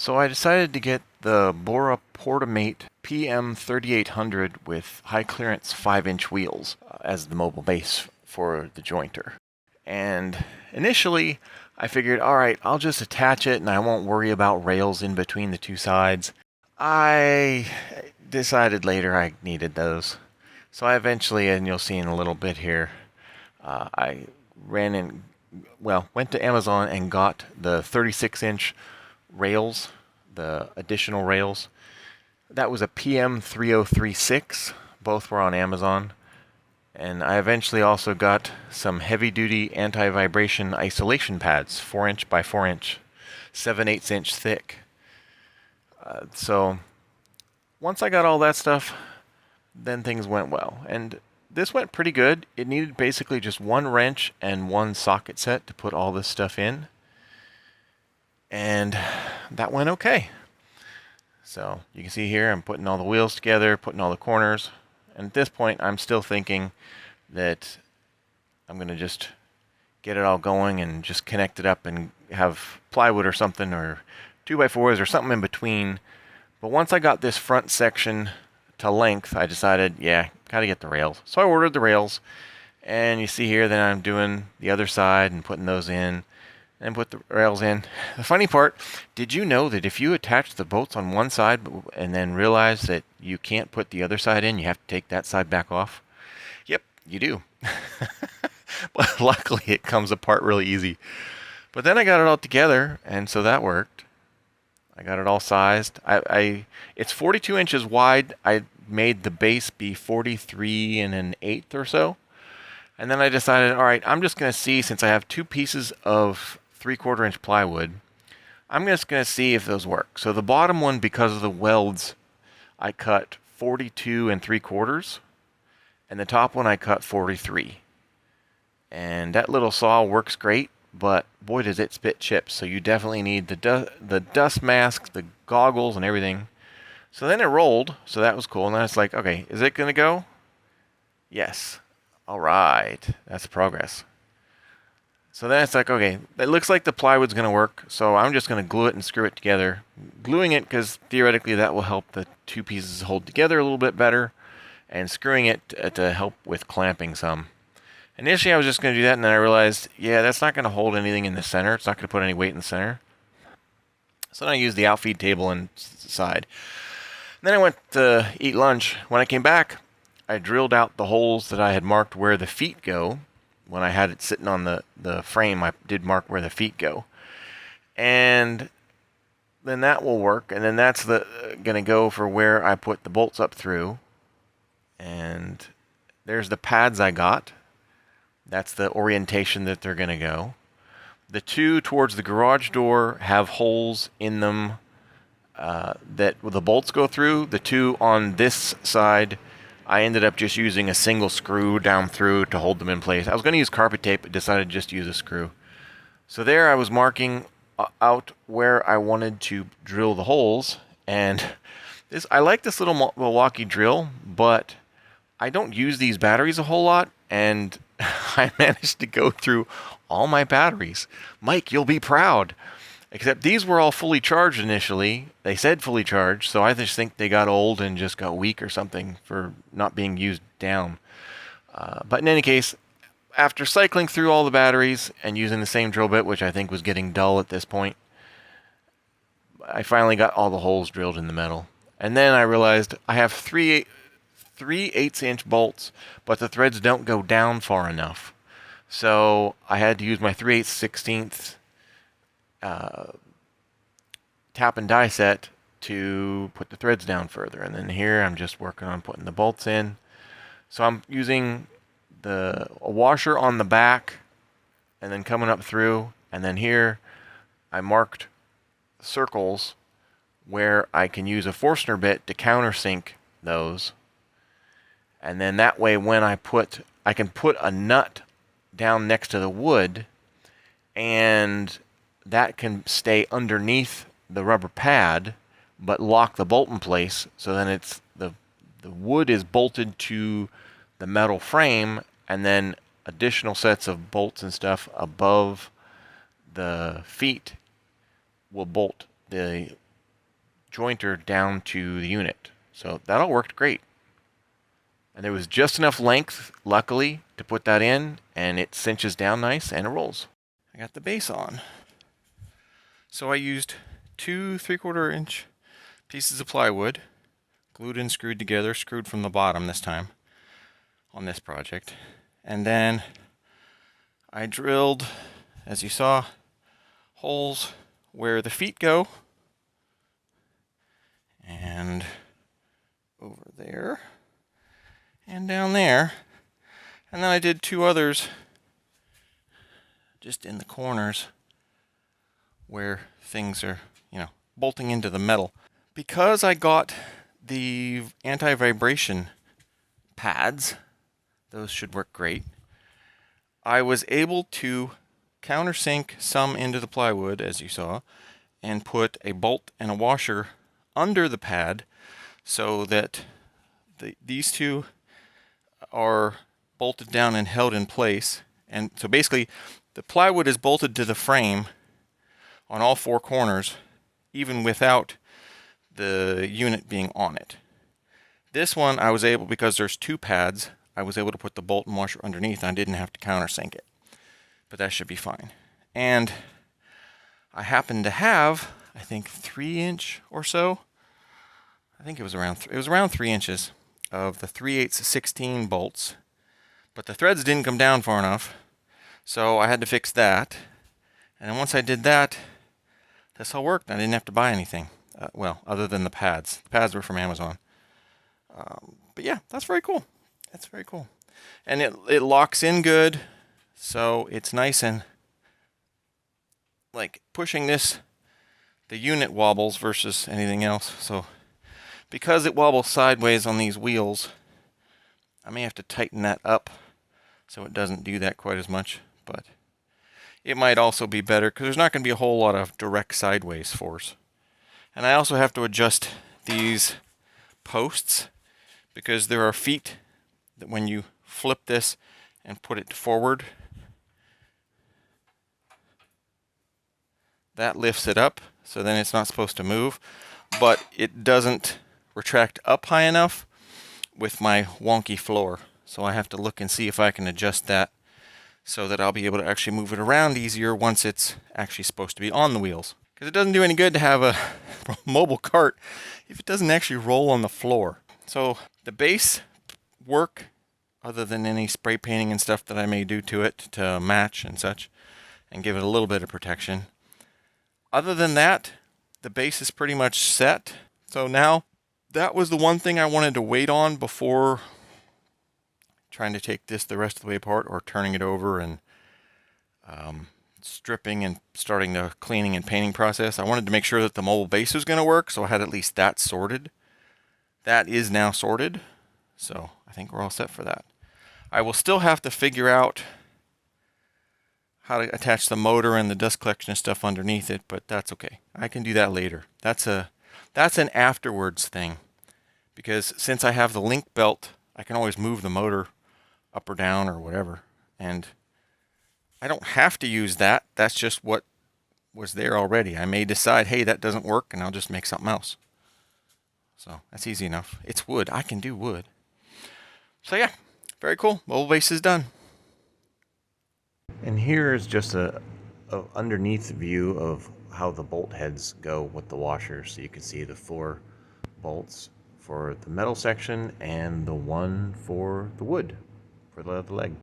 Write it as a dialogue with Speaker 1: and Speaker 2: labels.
Speaker 1: So I decided to get the Bora PM-3800 with high clearance 5-inch wheels as the mobile base for the jointer. And initially I figured, alright, I'll just attach it and I won't worry about rails in between the two sides. I decided later I needed those. So I eventually, and you'll see in a little bit here, I went to Amazon and got the 36-inch rails, the additional rails. That was a PM-3036. Both were on Amazon. And I eventually also got some heavy-duty anti-vibration isolation pads, 4-inch by 4-inch, 7/8 inch thick. So once I got all that stuff, then things went well. And this went pretty good. It needed basically just one wrench and one socket set to put all this stuff in. And that went okay. So you can see here I'm putting all the wheels together, putting all the corners. And at this point I'm still thinking that I'm going to just get it all going and just connect it up and have plywood or something, or 2x4s or something in between. But once I got this front section to length, I decided, yeah, gotta get the rails. So I ordered the rails, and you see here that I'm doing the other side and putting those in and put the rails in. The funny part, did you know that if you attach the bolts on one side and then realize that you can't put the other side in, you have to take that side back off? Yep, you do. But luckily it comes apart really easy. But then I got it all together, and so that worked. I got it all sized. It's 42 inches wide. I made the base be 43 1/8 or so. And then I decided, all right, I'm just going to see, since I have two pieces of 3/4 inch plywood, I'm just going to see if those work. So the bottom one, because of the welds, I cut 42 3/4, and the top one I cut 43. And that little saw works great, but boy does it spit chips. So you definitely need the dust mask, the goggles, and everything. So then it rolled, so that was cool. And then it's like, okay, is it going to go? Yes. All right, that's progress. So then it's like, okay, it looks like the plywood's going to work, so I'm just going to glue it and screw it together. Gluing it because theoretically that will help the two pieces hold together a little bit better, and screwing it to help with clamping some. Initially I was just going to do that, and then I realized, yeah, that's not going to hold anything in the center. It's not going to put any weight in the center. So then I used the outfeed table inside. And then I went to eat lunch. When I came back, I drilled out the holes that I had marked where the feet go. When I had it sitting on the frame, I did mark where the feet go. And then that will work. And then that's going to go for where I put the bolts up through. And there's the pads I got. That's the orientation that they're going to go. The two towards the garage door have holes in them that the bolts go through. The two on this side, I ended up just using a single screw down through to hold them in place. I was going to use carpet tape, but decided just to use a screw. So there I was marking out where I wanted to drill the holes. And I like this little Milwaukee drill, but I don't use these batteries a whole lot, and I managed to go through all my batteries. Mike, you'll be proud. Except these were all fully charged initially. They said fully charged, so I just think they got old and just got weak or something for not being used down. But in any case, after cycling through all the batteries and using the same drill bit, which I think was getting dull at this point, I finally got all the holes drilled in the metal. And then I realized I have 3/8 inch bolts, but the threads don't go down far enough. So I had to use my 3/8/16 tap and die set to put the threads down further. And then here I'm just working on putting the bolts in. So I'm using a washer on the back and then coming up through. And then here I marked circles where I can use a Forstner bit to countersink those. And then that way when I can put a nut down next to the wood, and that can stay underneath the rubber pad but lock the bolt in place. So then it's the wood is bolted to the metal frame, and then additional sets of bolts and stuff above the feet will bolt the jointer down to the unit. So that all worked great. And there was just enough length, luckily, to put that in, and it cinches down nice and it rolls. I got the base on. So I used 2 3/4 inch pieces of plywood, glued and screwed together, screwed from the bottom this time on this project. And then I drilled, as you saw, holes where the feet go, and over there, and down there. And then I did 2 others just in the corners where things are, bolting into the metal. Because I got the anti-vibration pads, those should work great, I was able to countersink some into the plywood, as you saw, and put a bolt and a washer under the pad so that these 2 are bolted down and held in place. And so basically the plywood is bolted to the frame on all 4 corners, even without the unit being on it. This one I was able, because there's 2 pads, I was able to put the bolt and washer underneath, and I didn't have to countersink it. But that should be fine. And I happen to have, I think, 3 inch or so. I think it was around 3 inches of the 3/8 16 bolts. But the threads didn't come down far enough, so I had to fix that. And then once I did that, this all worked. I didn't have to buy anything. Well, other than the pads. The pads were from Amazon. But yeah, that's very cool. That's very cool. And it locks in good, so it's nice, and like pushing this, the unit wobbles versus anything else. So because it wobbles sideways on these wheels, I may have to tighten that up so it doesn't do that quite as much. But it might also be better because there's not going to be a whole lot of direct sideways force. And I also have to adjust these posts because there are feet that when you flip this and put it forward, that lifts it up, so then it's not supposed to move, but it doesn't retract up high enough with my wonky floor. So I have to look and see if I can adjust that so that I'll be able to actually move it around easier once it's actually supposed to be on the wheels. Because it doesn't do any good to have a mobile cart if it doesn't actually roll on the floor. So the base work, other than any spray painting and stuff that I may do to it to match and such, and give it a little bit of protection. Other than that, the base is pretty much set. So now, that was the one thing I wanted to wait on before trying to take this the rest of the way apart or turning it over and stripping and starting the cleaning and painting process. I wanted to make sure that the mobile base was going to work, so I had at least that sorted. That is now sorted, so I think we're all set for that. I will still have to figure out how to attach the motor and the dust collection and stuff underneath it, but that's okay. I can do that later. That's an afterwards thing, because since I have the link belt, I can always move the motor up or down or whatever, and I don't have to use that. That's just what was there already. I may decide, hey, that doesn't work, and I'll just make something else. So that's easy enough. It's wood. I can do wood. So yeah, very cool. Mobile base is done. And here is just a underneath view of how the bolt heads go with the washer. So you can see the 4 bolts for the metal section and the one for the wood, for the leg.